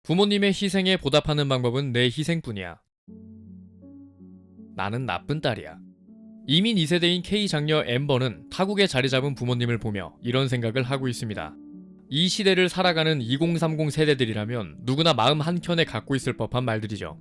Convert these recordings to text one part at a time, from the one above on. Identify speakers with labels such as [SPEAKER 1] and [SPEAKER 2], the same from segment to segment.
[SPEAKER 1] 부모님의 희생에 보답하는 방법은 내 희생뿐이야. 나는 나쁜 딸이야. 이민 2세대인 K 장녀 엠버는 타국에 자리 잡은 부모님을 보며 이런 생각을 하고 있습니다. 이 시대를 살아가는 2030 세대들이라면 누구나 마음 한켠에 갖고 있을 법한 말들이죠.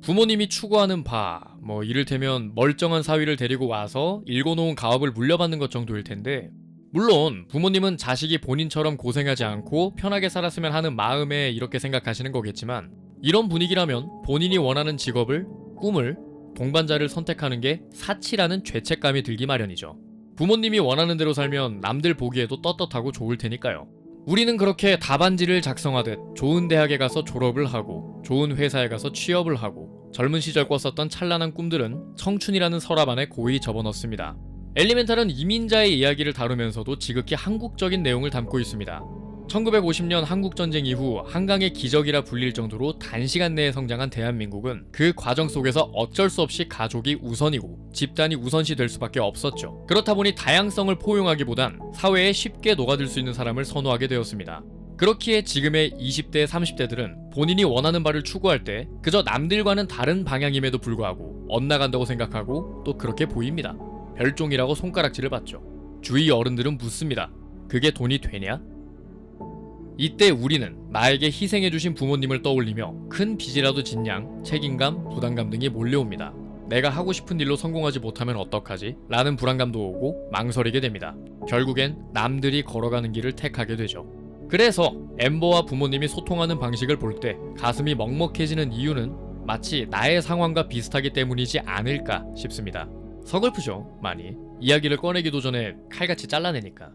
[SPEAKER 1] 부모님이 추구하는 바, 이를테면 멀쩡한 사위를 데리고 와서 일궈놓은 가업을 물려받는 것 정도일 텐데, 물론 부모님은 자식이 본인처럼 고생하지 않고 편하게 살았으면 하는 마음에 이렇게 생각하시는 거겠지만, 이런 분위기라면 본인이 원하는 직업을, 꿈을, 동반자를 선택하는 게 사치라는 죄책감이 들기 마련이죠. 부모님이 원하는 대로 살면 남들 보기에도 떳떳하고 좋을 테니까요. 우리는 그렇게 답안지를 작성하듯 좋은 대학에 가서 졸업을 하고 좋은 회사에 가서 취업을 하고 젊은 시절 꿨었던 찬란한 꿈들은 청춘이라는 서랍 안에 고이 접어넣습니다. 엘리멘탈은 이민자의 이야기를 다루면서도 지극히 한국적인 내용을 담고 있습니다. 1950년 한국전쟁 이후 한강의 기적이라 불릴 정도로 단시간 내에 성장한 대한민국은 그 과정 속에서 어쩔 수 없이 가족이 우선이고 집단이 우선시 될 수밖에 없었죠. 그렇다 보니 다양성을 포용하기보단 사회에 쉽게 녹아들 수 있는 사람을 선호하게 되었습니다. 그렇기에 지금의 20대, 30대들은 본인이 원하는 바를 추구할 때 그저 남들과는 다른 방향임에도 불구하고 엇나간다고 생각하고 또 그렇게 보입니다. 별종이라고 손가락질을 받죠. 주위 어른들은 묻습니다. 그게 돈이 되냐? 이때 우리는 나에게 희생해주신 부모님을 떠올리며 큰 빚이라도 진 양 책임감, 부담감 등이 몰려옵니다. 내가 하고 싶은 일로 성공하지 못하면 어떡하지? 라는 불안감도 오고 망설이게 됩니다. 결국엔 남들이 걸어가는 길을 택하게 되죠. 그래서 엠버와 부모님이 소통하는 방식을 볼 때 가슴이 먹먹해지는 이유는 마치 나의 상황과 비슷하기 때문이지 않을까 싶습니다. 서글프죠, 많이. 이야기를 꺼내기도 전에 칼같이 잘라내니까.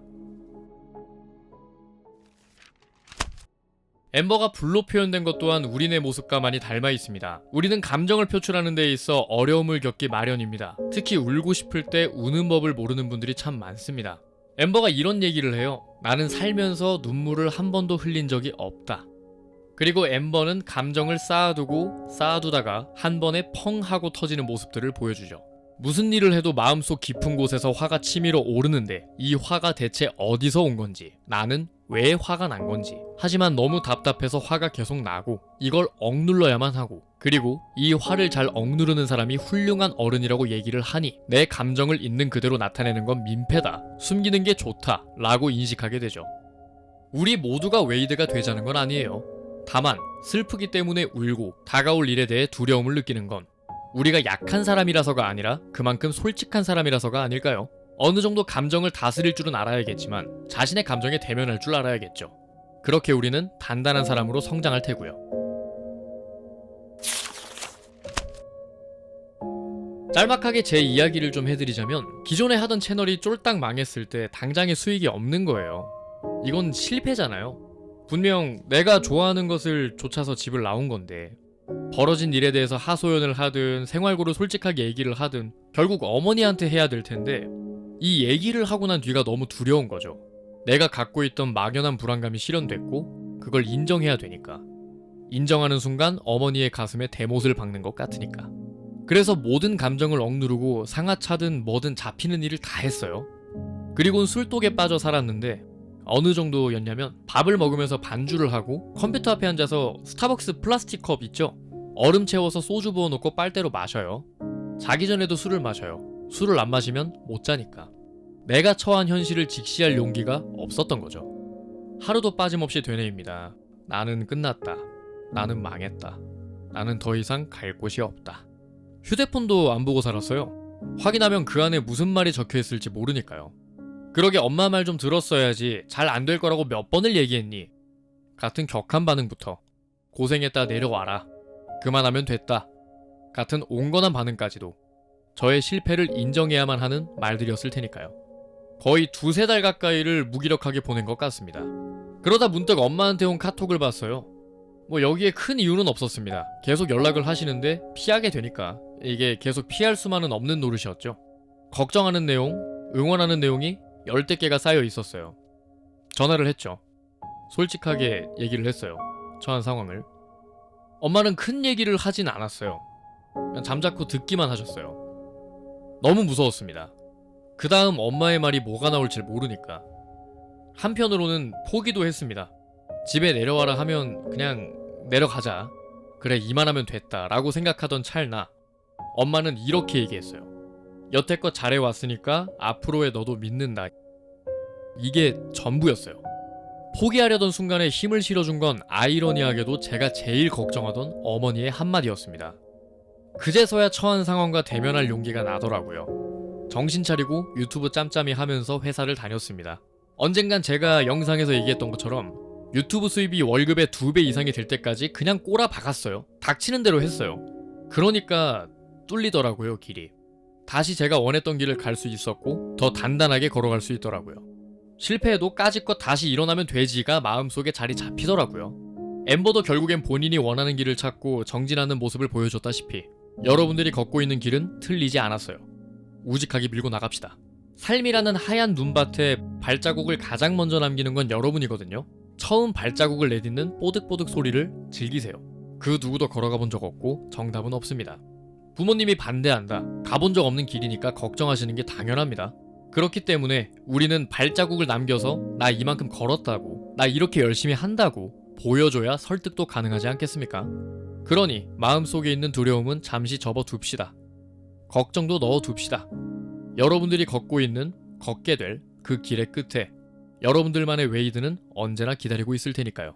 [SPEAKER 1] 엠버가 불로 표현된 것 또한 우리네 모습과 많이 닮아 있습니다. 우리는 감정을 표출하는 데 있어 어려움을 겪기 마련입니다. 특히 울고 싶을 때 우는 법을 모르는 분들이 참 많습니다. 엠버가 이런 얘기를 해요. 나는 살면서 눈물을 한 번도 흘린 적이 없다. 그리고 엠버는 감정을 쌓아두다가 한 번에 펑 하고 터지는 모습들을 보여주죠. 무슨 일을 해도 마음속 깊은 곳에서 화가 치밀어 오르는데 이 화가 대체 어디서 온 건지, 나는 왜 화가 난 건지, 하지만 너무 답답해서 화가 계속 나고 이걸 억눌러야만 하고, 그리고 이 화를 잘 억누르는 사람이 훌륭한 어른이라고 얘기를 하니 내 감정을 있는 그대로 나타내는 건 민폐다, 숨기는 게 좋다 라고 인식하게 되죠. 우리 모두가 웨이드가 되자는 건 아니에요. 다만 슬프기 때문에 울고 다가올 일에 대해 두려움을 느끼는 건 우리가 약한 사람이라서가 아니라 그만큼 솔직한 사람이라서가 아닐까요? 어느 정도 감정을 다스릴 줄은 알아야겠지만 자신의 감정에 대면할 줄 알아야겠죠. 그렇게 우리는 단단한 사람으로 성장할 테고요. 짤막하게 제 이야기를 좀 해드리자면, 기존에 하던 채널이 쫄딱 망했을 때 당장의 수익이 없는 거예요. 이건 실패잖아요. 분명 내가 좋아하는 것을 좇아서 집을 나온 건데, 벌어진 일에 대해서 하소연을 하든 생활고를 솔직하게 얘기를 하든 결국 어머니한테 해야 될 텐데, 이 얘기를 하고 난 뒤가 너무 두려운 거죠. 내가 갖고 있던 막연한 불안감이 실현됐고 그걸 인정해야 되니까. 인정하는 순간 어머니의 가슴에 대못을 박는 것 같으니까. 그래서 모든 감정을 억누르고 상하차든 뭐든 잡히는 일을 다 했어요. 그리고는 술독에 빠져 살았는데, 어느 정도였냐면 밥을 먹으면서 반주를 하고 컴퓨터 앞에 앉아서 스타벅스 플라스틱 컵 있죠? 얼음 채워서 소주 부어놓고 빨대로 마셔요. 자기 전에도 술을 마셔요. 술을 안 마시면 못 자니까. 내가 처한 현실을 직시할 용기가 없었던 거죠. 하루도 빠짐없이 되뇌입니다. 나는 끝났다. 나는 망했다. 나는 더 이상 갈 곳이 없다. 휴대폰도 안 보고 살았어요. 확인하면 그 안에 무슨 말이 적혀있을지 모르니까요. 그러게 엄마 말 좀 들었어야지, 잘 안 될 거라고 몇 번을 얘기했니? 같은 격한 반응부터 고생했다 내려와라, 그만하면 됐다 같은 온건한 반응까지도 저의 실패를 인정해야만 하는 말들이었을 테니까요. 거의 2-3달 가까이를 무기력하게 보낸 것 같습니다. 그러다 문득 엄마한테 온 카톡을 봤어요. 여기에 큰 이유는 없었습니다. 계속 연락을 하시는데 피하게 되니까. 이게 계속 피할 수만은 없는 노릇이었죠. 걱정하는 내용, 응원하는 내용이 열댓 개가 쌓여 있었어요. 전화를 했죠. 솔직하게 얘기를 했어요. 처한 상황을. 엄마는 큰 얘기를 하진 않았어요. 그냥 잠자코 듣기만 하셨어요. 너무 무서웠습니다. 그 다음 엄마의 말이 뭐가 나올지 모르니까. 한편으로는 포기도 했습니다. 집에 내려와라 하면 그냥 내려가자. 그래, 이만하면 됐다 라고 생각하던 찰나 엄마는 이렇게 얘기했어요. 여태껏 잘해왔으니까 앞으로의 너도 믿는다. 이게 전부였어요. 포기하려던 순간에 힘을 실어준 건 아이러니하게도 제가 제일 걱정하던 어머니의 한마디였습니다. 그제서야 처한 상황과 대면할 용기가 나더라고요. 정신 차리고 유튜브 짬짬이 하면서 회사를 다녔습니다. 언젠간 제가 영상에서 얘기했던 것처럼 유튜브 수입이 월급의 2배 이상이 될 때까지 그냥 꼬라 박았어요. 닥치는 대로 했어요. 그러니까 뚫리더라고요, 길이. 다시 제가 원했던 길을 갈 수 있었고 더 단단하게 걸어갈 수 있더라고요. 실패해도 까짓것 다시 일어나면 되지가 마음속에 자리 잡히더라고요. 엠버도 결국엔 본인이 원하는 길을 찾고 정진하는 모습을 보여줬다시피 여러분들이 걷고 있는 길은 틀리지 않았어요. 우직하게 밀고 나갑시다. 삶이라는 하얀 눈밭에 발자국을 가장 먼저 남기는 건 여러분이거든요. 처음 발자국을 내딛는 뽀득뽀득 소리를 즐기세요. 그 누구도 걸어가 본 적 없고 정답은 없습니다. 부모님이 반대한다. 가본 적 없는 길이니까 걱정하시는 게 당연합니다. 그렇기 때문에 우리는 발자국을 남겨서 나 이만큼 걸었다고, 나 이렇게 열심히 한다고 보여줘야 설득도 가능하지 않겠습니까? 그러니 마음속에 있는 두려움은 잠시 접어둡시다. 걱정도 넣어둡시다. 여러분들이 걷고 있는, 걷게 될 그 길의 끝에 여러분들만의 웨이드는 언제나 기다리고 있을 테니까요.